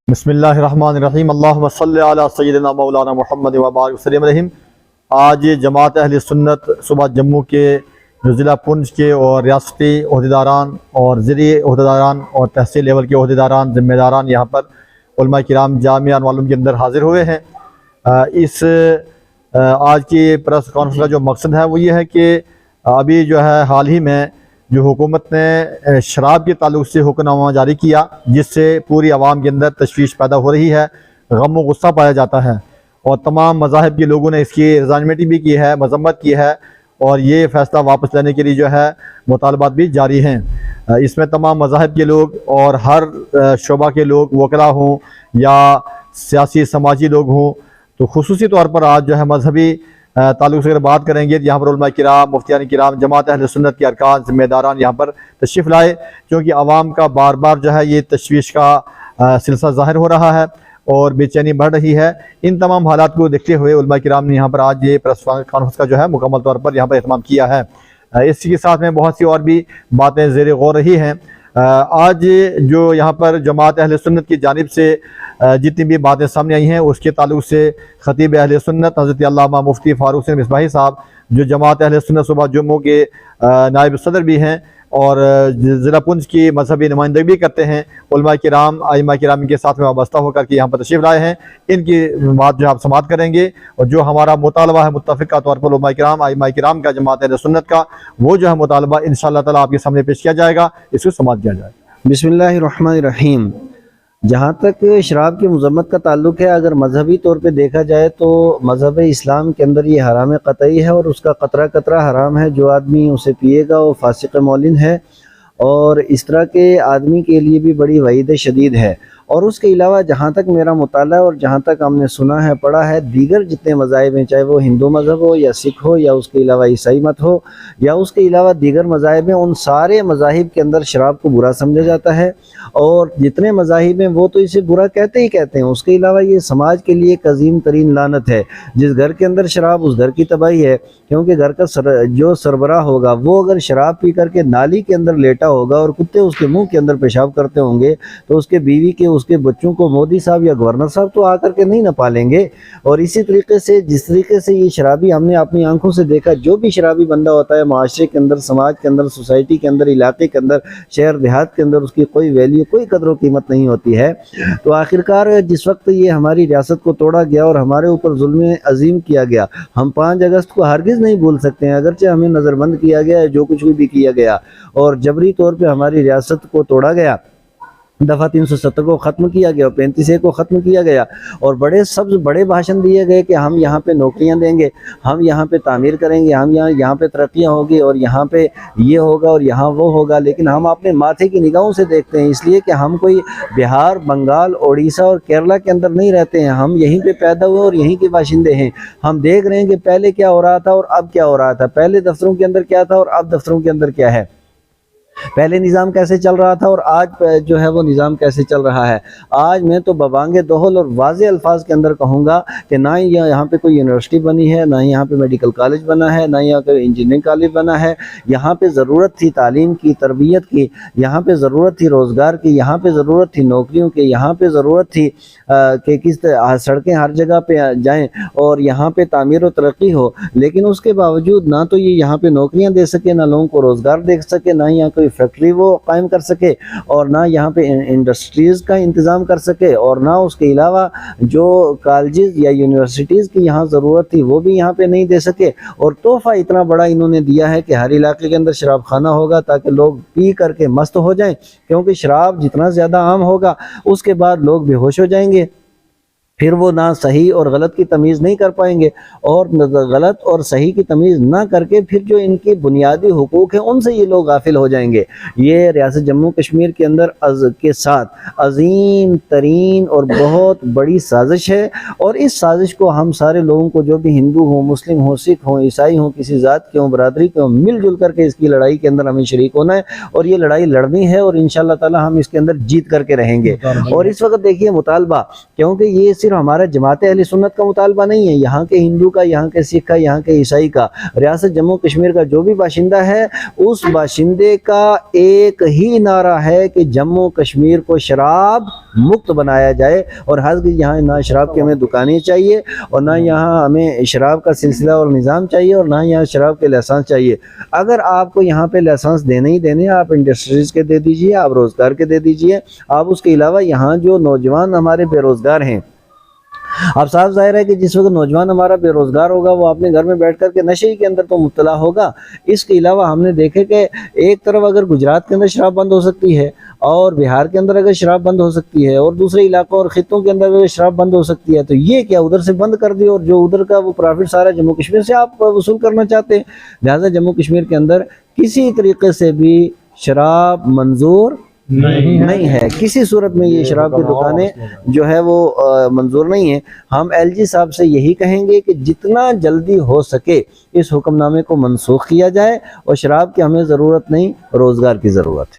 بسم اللہ الرحمن الرحیم اللہم صلی علی سیدنا مولانا محمد وبارک وسلم علیہ۔ آج جماعت اہل سنت صوبہ جموں کے جو ضلع پونچھ کے اور ریاستی عہدیداران اور زرعی عہدیداران اور تحصیل لیول کے عہدیداران ذمہ داران یہاں پر علماء کرام جامعہ معلوم کے اندر حاضر ہوئے ہیں۔ اس آج کی پریس کانفرنس کا جو مقصد ہے وہ یہ ہے کہ ابھی جو ہے حال ہی میں جو حکومت نے شراب کے تعلق سے حکم نامہ جاری کیا، جس سے پوری عوام کے اندر تشویش پیدا ہو رہی ہے، غم و غصہ پایا جاتا ہے، اور تمام مذاہب کے لوگوں نے اس کی رضامندی بھی کی ہے، مذمت کی ہے، اور یہ فیصلہ واپس لینے کے لیے جو ہے مطالبات بھی جاری ہیں۔ اس میں تمام مذاہب کے لوگ اور ہر شعبہ کے لوگ، وکلاء ہوں یا سیاسی سماجی لوگ ہوں، تو خصوصی طور پر آج جو ہے مذہبی تعلق سے اگر بات کریں گے تو یہاں پر علماء کرام، مفتیان کرام، جماعت اہل سنت کے ارکان، ذمہ داران یہاں پر تشریف لائے، کیونکہ عوام کا بار بار جو ہے یہ تشویش کا سلسلہ ظاہر ہو رہا ہے اور بے چینی بڑھ رہی ہے۔ ان تمام حالات کو دیکھتے ہوئے علماء کرام نے یہاں پر آج یہ پریس کانفرنس کا جو ہے مکمل طور پر یہاں پر اہتمام کیا ہے۔ اسی کے ساتھ میں بہت سی اور بھی باتیں زیر غور رہی ہیں۔ آج جو یہاں پر جماعت اہل سنت کی جانب سے جتنی بھی باتیں سامنے آئی ہیں، اس کے تعلق سے خطیب اہل سنت حضرت علامہ مفتی فاروق حسین مصباحی صاحب، جو جماعت اہل سنت صوبہ جموں کے نائب صدر بھی ہیں اور ضلع پونچھ کی مذہبی نمائندگی بھی کرتے ہیں، علماء کرام، ائمہ کرام کے ساتھ میں وابستہ ہو کر کے یہاں پر تشریف لائے ہیں۔ ان کی بات جو آپ سماعت کریں گے، اور جو ہمارا مطالبہ ہے متفقہ طور پر علماء کرام، ائمہ کرام کا، جماعت اہل سنت کا، وہ جو ہے مطالبہ انشاءاللہ تعالیٰ آپ کے سامنے پیش کیا جائے گا، اس کو سماعت کیا جائے گا۔ بسم اللہ الرحمن الرحیم۔ جہاں تک شراب کی مذمت کا تعلق ہے، اگر مذہبی طور پہ دیکھا جائے تو مذہب اسلام کے اندر یہ حرام قطعی ہے، اور اس کا قطرہ قطرہ حرام ہے۔ جو آدمی اسے پیے گا وہ فاسق مولن ہے، اور اس طرح کے آدمی کے لیے بھی بڑی وعید شدید ہے۔ اور اس کے علاوہ جہاں تک میرا مطالعہ اور جہاں تک ہم نے سنا ہے، پڑھا ہے، دیگر جتنے مذاہب ہیں، چاہے وہ ہندو مذہب ہو یا سکھ ہو یا اس کے علاوہ عیسائی مت ہو یا اس کے علاوہ دیگر مذاہب ہیں، ان سارے مذاہب کے اندر شراب کو برا سمجھا جاتا ہے، اور جتنے مذاہب ہیں وہ تو اسے برا کہتے ہی کہتے ہیں۔ اس کے علاوہ یہ سماج کے لیے ایک عظیم ترین لعنت ہے۔ جس گھر کے اندر شراب، اس گھر کی تباہی ہے، کیونکہ گھر کا جو سربراہ ہوگا وہ اگر شراب پی کر کے نالی کے اندر لیٹا ہوگا اور کتے اس کے منہ کے اندر پیشاب کرتے ہوں گے، تو اس کے بیوی کے، اس کے بچوں کو مودی صاحب یا گورنر صاحب تو آ کر کے نہیں نہ پالیں گے۔ اور اسی طریقے سے جس طریقے سے یہ شرابی ہم نے اپنی آنکھوں سے دیکھا، جو بھی شرابی بندہ ہوتا ہے معاشرے کے اندر، سماج کے اندر، سوسائٹی کے اندر، علاقے کے اندر، شہر دیہات کے اندر، اس کی کوئی ویلیو، کوئی قدر و قیمت نہیں ہوتی ہے۔ تو آخرکار جس وقت یہ ہماری ریاست کو توڑا گیا اور ہمارے اوپر ظلم عظیم کیا گیا، ہم 5 اگست کو ہرگز نہیں بھول سکتے ہیں، اگرچہ ہمیں نظر بند کیا گیا ہے، جو کچھ بھی کیا گیا اور جبری طور پہ ہماری ریاست کو توڑا گیا، دفعہ 370 کو ختم کیا گیا، 35A کو ختم کیا گیا، اور بڑے بھاشن دیے گئے کہ ہم یہاں پہ نوکریاں دیں گے، ہم یہاں پہ تعمیر کریں گے، ہم یہاں پہ ترقیاں ہوگی، اور یہاں پہ یہ ہوگا اور یہاں وہ ہوگا، لیکن ہم اپنے ماتھے کی نگاہوں سے دیکھتے ہیں، اس لیے کہ ہم کوئی بہار، بنگال، اڑیسہ اور کیرلا کے اندر نہیں رہتے ہیں، ہم یہیں پہ پیدا ہوئے اور یہیں کے باشندے ہیں۔ ہم دیکھ رہے ہیں کہ پہلے کیا ہو رہا تھا اور اب کیا ہو رہا تھا، پہلے دفتروں کے اندر کیا تھا اور اب دفتروں کے اندر کیا ہے، پہلے نظام کیسے چل رہا تھا اور آج جو ہے وہ نظام کیسے چل رہا ہے۔ آج میں تو ببانگ دہل اور واضح الفاظ کے اندر کہوں گا کہ نہ ہی یہاں پہ کوئی یونیورسٹی بنی ہے، نہ ہی یہاں پہ میڈیکل کالج بنا ہے، نہ ہی یہاں پہ انجینئرنگ کالج بنا ہے۔ یہاں پہ ضرورت تھی تعلیم کی، تربیت کی، یہاں پہ ضرورت تھی روزگار کی، یہاں پہ ضرورت تھی نوکریوں کی، یہاں پہ ضرورت تھی کہ کس سڑکیں ہر جگہ پہ جائیں اور یہاں پہ تعمیر و ترقی ہو، لیکن اس کے باوجود نہ تو یہ یہاں پہ نوکریاں دے سکے، نہ لوگوں کو روزگار دے سکے، نہ یہاں کوئی فیکٹری وہ قائم کر سکے، اور نہ یہاں پہ انڈسٹریز کا انتظام کر سکے، اور نہ اس کے علاوہ جو کالجز یا یونیورسٹیز کی یہاں ضرورت تھی وہ بھی یہاں پہ نہیں دے سکے۔ اور تحفہ اتنا بڑا انہوں نے دیا ہے کہ ہر علاقے کے اندر شراب خانہ ہوگا تاکہ لوگ پی کر کے مست ہو جائیں، کیونکہ شراب جتنا زیادہ عام ہوگا اس کے بعد لوگ بے ہوش ہو جائیں گے، پھر وہ نہ صحیح اور غلط کی تمیز نہیں کر پائیں گے، اور غلط اور صحیح کی تمیز نہ کر کے پھر جو ان کی بنیادی حقوق ہیں ان سے یہ لوگ غافل ہو جائیں گے۔ یہ ریاست جموں کشمیر کے اندر کے ساتھ عظیم ترین اور بہت بڑی سازش ہے، اور اس سازش کو ہم سارے لوگوں کو، جو بھی ہندو ہوں، مسلم ہوں، سکھ ہوں، عیسائی ہوں، کسی ذات کے ہوں، برادری کے ہوں، مل جل کر کے اس کی لڑائی کے اندر ہمیں شریک ہونا ہے، اور یہ لڑائی لڑنی ہے، اور انشاءاللہ تعالی ہم اس کے اندر جیت کر کے رہیں گے۔ اور اس وقت دیکھیے مطالبہ، کیونکہ یہ صرف صرف ہمارا جماعت اہل سنت کا مطالبہ نہیں ہے، یہاں کے ہندو کا، یہاں کے سکھ کا، یہاں کے عیسائی کا، ریاست جموں کشمیر کا جو بھی باشندہ ہے اس باشندے کا ایک ہی نعرہ ہے کہ جموں کشمیر کو شراب مکت بنایا جائے، اور ہر یہاں نہ شراب کی ہمیں دکانیں چاہیے، اور نہ یہاں ہمیں شراب کا سلسلہ اور نظام چاہیے، اور نہ یہاں شراب کے لائسنس چاہیے۔ اگر آپ کو یہاں پہ لائسنس دینے ہی دینے، آپ انڈسٹریز کے دے دیجئے، آپ روزگار کے دے دیجئے، آپ اس کے علاوہ یہاں جو نوجوان ہمارے بے روزگار ہیں، اب صاف ظاہر ہے کہ جس وقت نوجوان ہمارا بے روزگار ہوگا وہ اپنے گھر میں بیٹھ کر کے نشے کے اندر تو مبتلا ہوگا۔ اس کے علاوہ ہم نے دیکھے کہ ایک طرف اگر گجرات کے اندر شراب بند ہو سکتی ہے، اور بہار کے اندر اگر شراب بند ہو سکتی ہے، اور دوسرے علاقوں اور خطوں کے اندر اگر شراب بند ہو سکتی ہے، تو یہ کیا ادھر سے بند کر دی اور جو ادھر کا وہ پرافٹ سارا جموں کشمیر سے آپ وصول کرنا چاہتے ہیں؟ لہٰذا جموں کشمیر کے اندر کسی طریقے سے بھی شراب منظور نہیں ہے، کسی صورت میں یہ شراب کی دکانیں جو ہے وہ منظور نہیں ہیں۔ ہم ایل جی صاحب سے یہی کہیں گے کہ جتنا جلدی ہو سکے اس حکم نامے کو منسوخ کیا جائے، اور شراب کی ہمیں ضرورت نہیں، روزگار کی ضرورت ہے۔